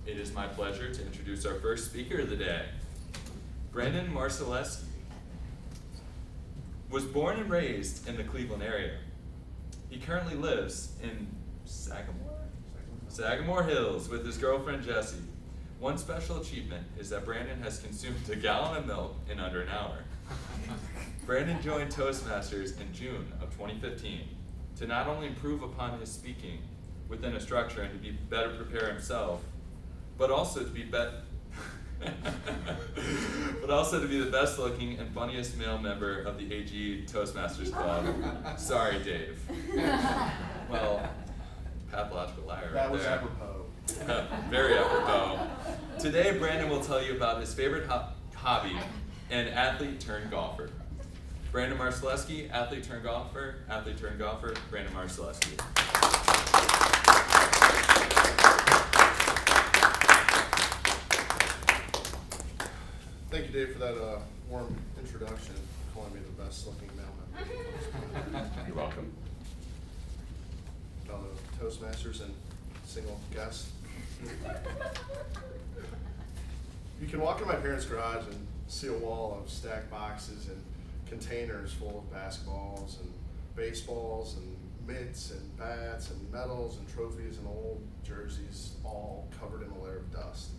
It is my pleasure to introduce our first speaker of the day. Brandon Marcelewski was born and raised in the Cleveland area. He currently lives in Sagamore Hills with his girlfriend Jessie. One special achievement is that Brandon has consumed a gallon of milk in under an hour. Brandon joined Toastmasters in June of 2015 to not only improve upon his speaking within a structure and to be better prepare himself, but also to be the best looking and funniest male member of the AG Toastmasters Club. Sorry, Dave. Well, pathological liar right there. That was apropos. Very apropos. Today, Brandon will tell you about his favorite hobby and athlete turned golfer. Brandon Marcelewski, athlete turned golfer, Brandon Marcelewski. Thank you, Dave, for that warm introduction, calling me the best looking male member. You're welcome. Fellow Toastmasters and single guests. You can walk in my parents' garage and see a wall of stacked boxes and containers full of basketballs and baseballs and mitts and bats and medals and trophies and old jerseys, all covered in a layer of dust.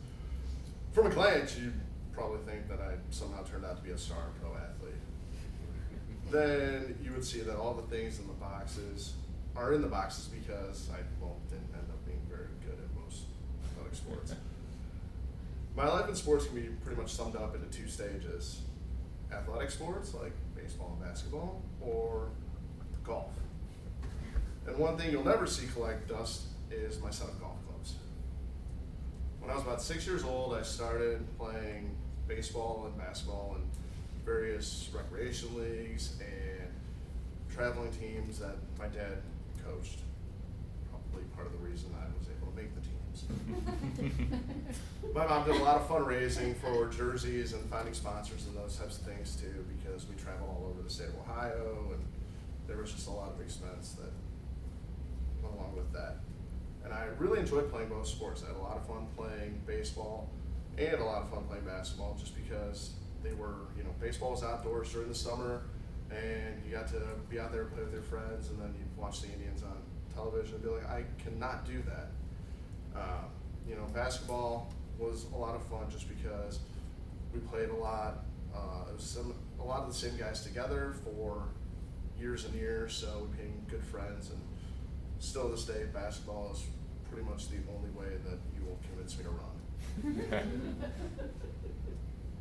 From a glance, you'd probably think that I somehow turned out to be a star pro athlete. Then you would see that all the things in the boxes are in the boxes because I didn't end up being very good at most athletic sports. My life in sports can be pretty much summed up into two stages: athletic sports like baseball and basketball, or golf. And one thing you'll never see collect dust is my set of golf clubs. When I was about 6 years old, I started playing baseball and basketball in various recreation leagues and traveling teams that my dad coached. Probably part of the reason I was able to make the teams. My mom did a lot of fundraising for jerseys and finding sponsors and those types of things too, because we traveled all over the state of Ohio, and there was just a lot of expense that went along with that. And I really enjoyed playing both sports. I had a lot of fun playing baseball and a lot of fun playing basketball, just because they were, baseball was outdoors during the summer, and you got to be out there and play with your friends, and then you'd watch the Indians on television and be like, I cannot do that. Basketball was a lot of fun just because we played a lot. It was a lot of the same guys together for years and years, so we became good friends, and still to this day, basketball is pretty much the only way that you will convince me to run.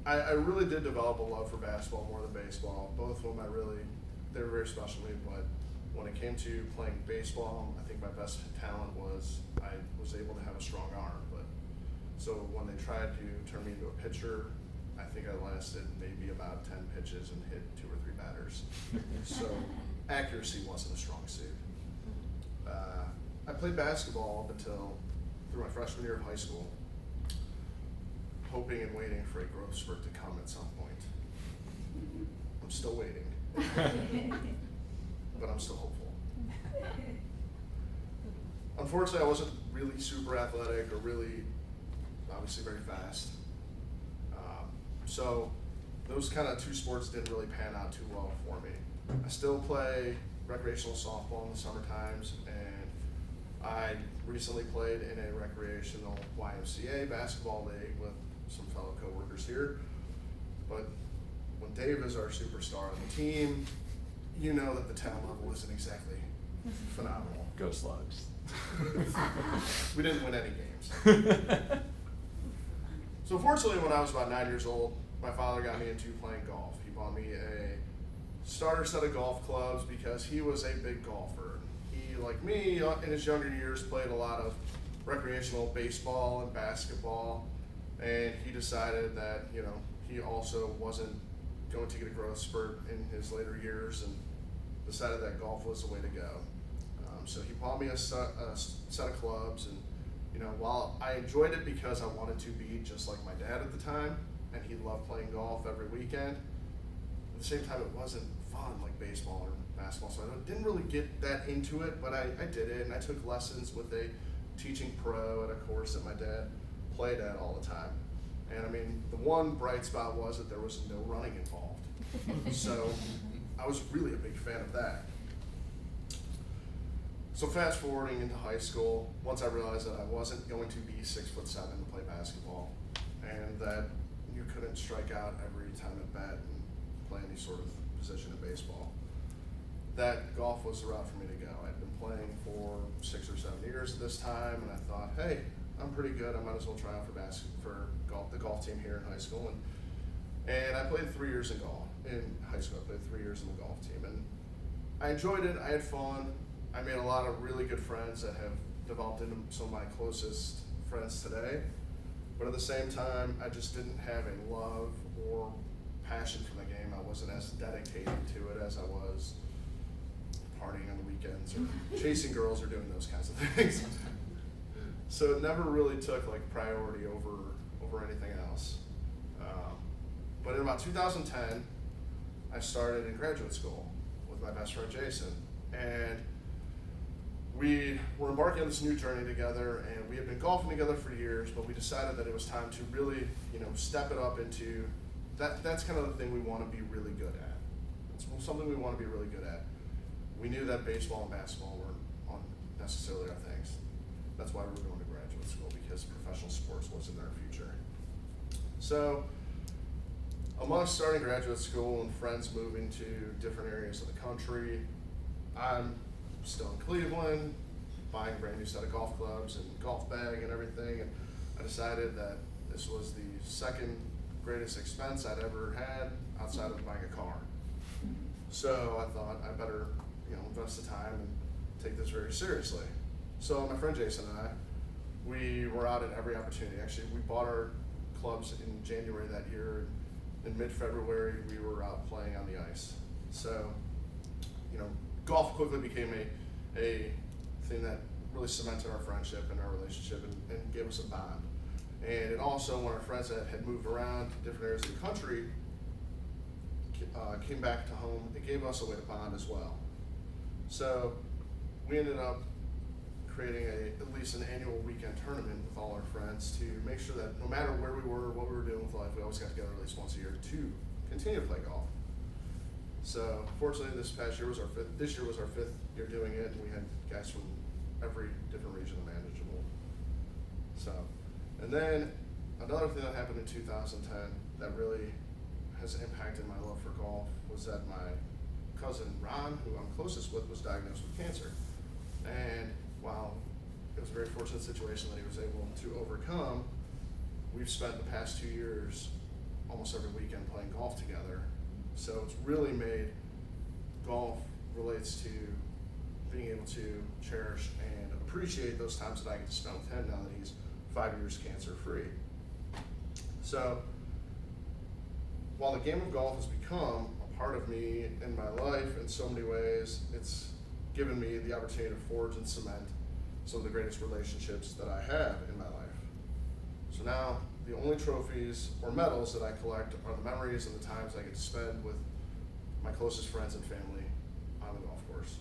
I really did develop a love for basketball more than baseball. Both of them they were very special to me, but when it came to playing baseball, I think my best talent was I was able to have a strong arm. So when they tried to turn me into a pitcher, I think I lasted maybe about 10 pitches and hit 2 or 3 batters. So accuracy wasn't a strong suit. I played basketball up until through my freshman year of high school, hoping and waiting for a growth spurt to come at some point. I'm still waiting, but I'm still hopeful. Unfortunately, I wasn't really super athletic or really, obviously, very fast. So those kind of two sports didn't really pan out too well for me. I still play recreational softball in the summer times, and I recently played in a recreational YMCA basketball league with some fellow coworkers here. But when Dave is our superstar on the team, you know that the talent level isn't exactly phenomenal. Go Slugs. We didn't win any games. So fortunately, when I was about 9 years old, my father got me into playing golf. He bought me a starter set of golf clubs because he was a big golfer. He, like me, in his younger years, played a lot of recreational baseball and basketball, and he decided that, he also wasn't going to get a growth spurt in his later years, and decided that golf was the way to go. So he bought me a set of clubs, and while I enjoyed it because I wanted to be just like my dad at the time, and he loved playing golf every weekend, at the same time it wasn't fun like baseball or basketball, so I didn't really get that into it, but I did it, and I took lessons with a teaching pro at a course that my dad played at all the time. And I mean, the one bright spot was that there was no running involved. So I was really a big fan of that. So fast forwarding into high school, once I realized that I wasn't going to be 6'7" to play basketball, and that you couldn't strike out every time at bat and play any sort of position in baseball, that golf was the route for me to go. I'd been playing for 6 or 7 years at this time, and I thought, hey, I'm pretty good. I might as well try out for golf, the golf team here in high school. And I played 3 years in golf. In high school, I played 3 years in the golf team, and I enjoyed it. I had fun. I made a lot of really good friends that have developed into some of my closest friends today. But at the same time, I just didn't have a love or passion for the game. I wasn't as dedicated to it as I was partying on the weekends or chasing girls or doing those kinds of things. So it never really took like priority over anything else. But in about 2010, I started in graduate school with my best friend Jason, and we were embarking on this new journey together, and we had been golfing together for years, but we decided that it was time to really, step it up into that. That's kind of the thing we want to be really good at. It's something we want to be really good at. We knew that baseball and basketball weren't necessarily our things. That's why we were going to graduate school, because professional sports was in our future. So, amongst starting graduate school and friends moving to different areas of the country, I'm still in Cleveland, buying a brand new set of golf clubs and golf bag and everything, and I decided that this was the second greatest expense I'd ever had outside of buying a car. So I thought I better, invest the time and take this very seriously. So my friend Jason and I, we were out at every opportunity. Actually, we bought our clubs in January that year. In mid-February, we were out playing on the ice. So, golf quickly became a thing that really cemented our friendship and our relationship and gave us a bond. And it also, when our friends that had moved around to different areas of the country came back to home, it gave us a way to bond as well. So we ended up creating at least an annual weekend tournament with all our friends to make sure that no matter where we were, what we were doing with life, we always got together at least once a year to continue to play golf. So fortunately, this year was our fifth year doing it, and we had guys from every different region imaginable. So, and then another thing that happened in 2010 that really has impacted my love for golf was that my cousin Ron, who I'm closest with, was diagnosed with cancer. And while it was a very fortunate situation that he was able to overcome, we've spent the past 2 years almost every weekend playing golf together. So it's really made golf relates to being able to cherish and appreciate those times that I get to spend with him now that he's 5 years cancer free. So while the game of golf has become a part of me in my life in so many ways, it's given me the opportunity to forge and cement some of the greatest relationships that I have in my life. So now the only trophies or medals that I collect are the memories and the times I get to spend with my closest friends and family on the golf course.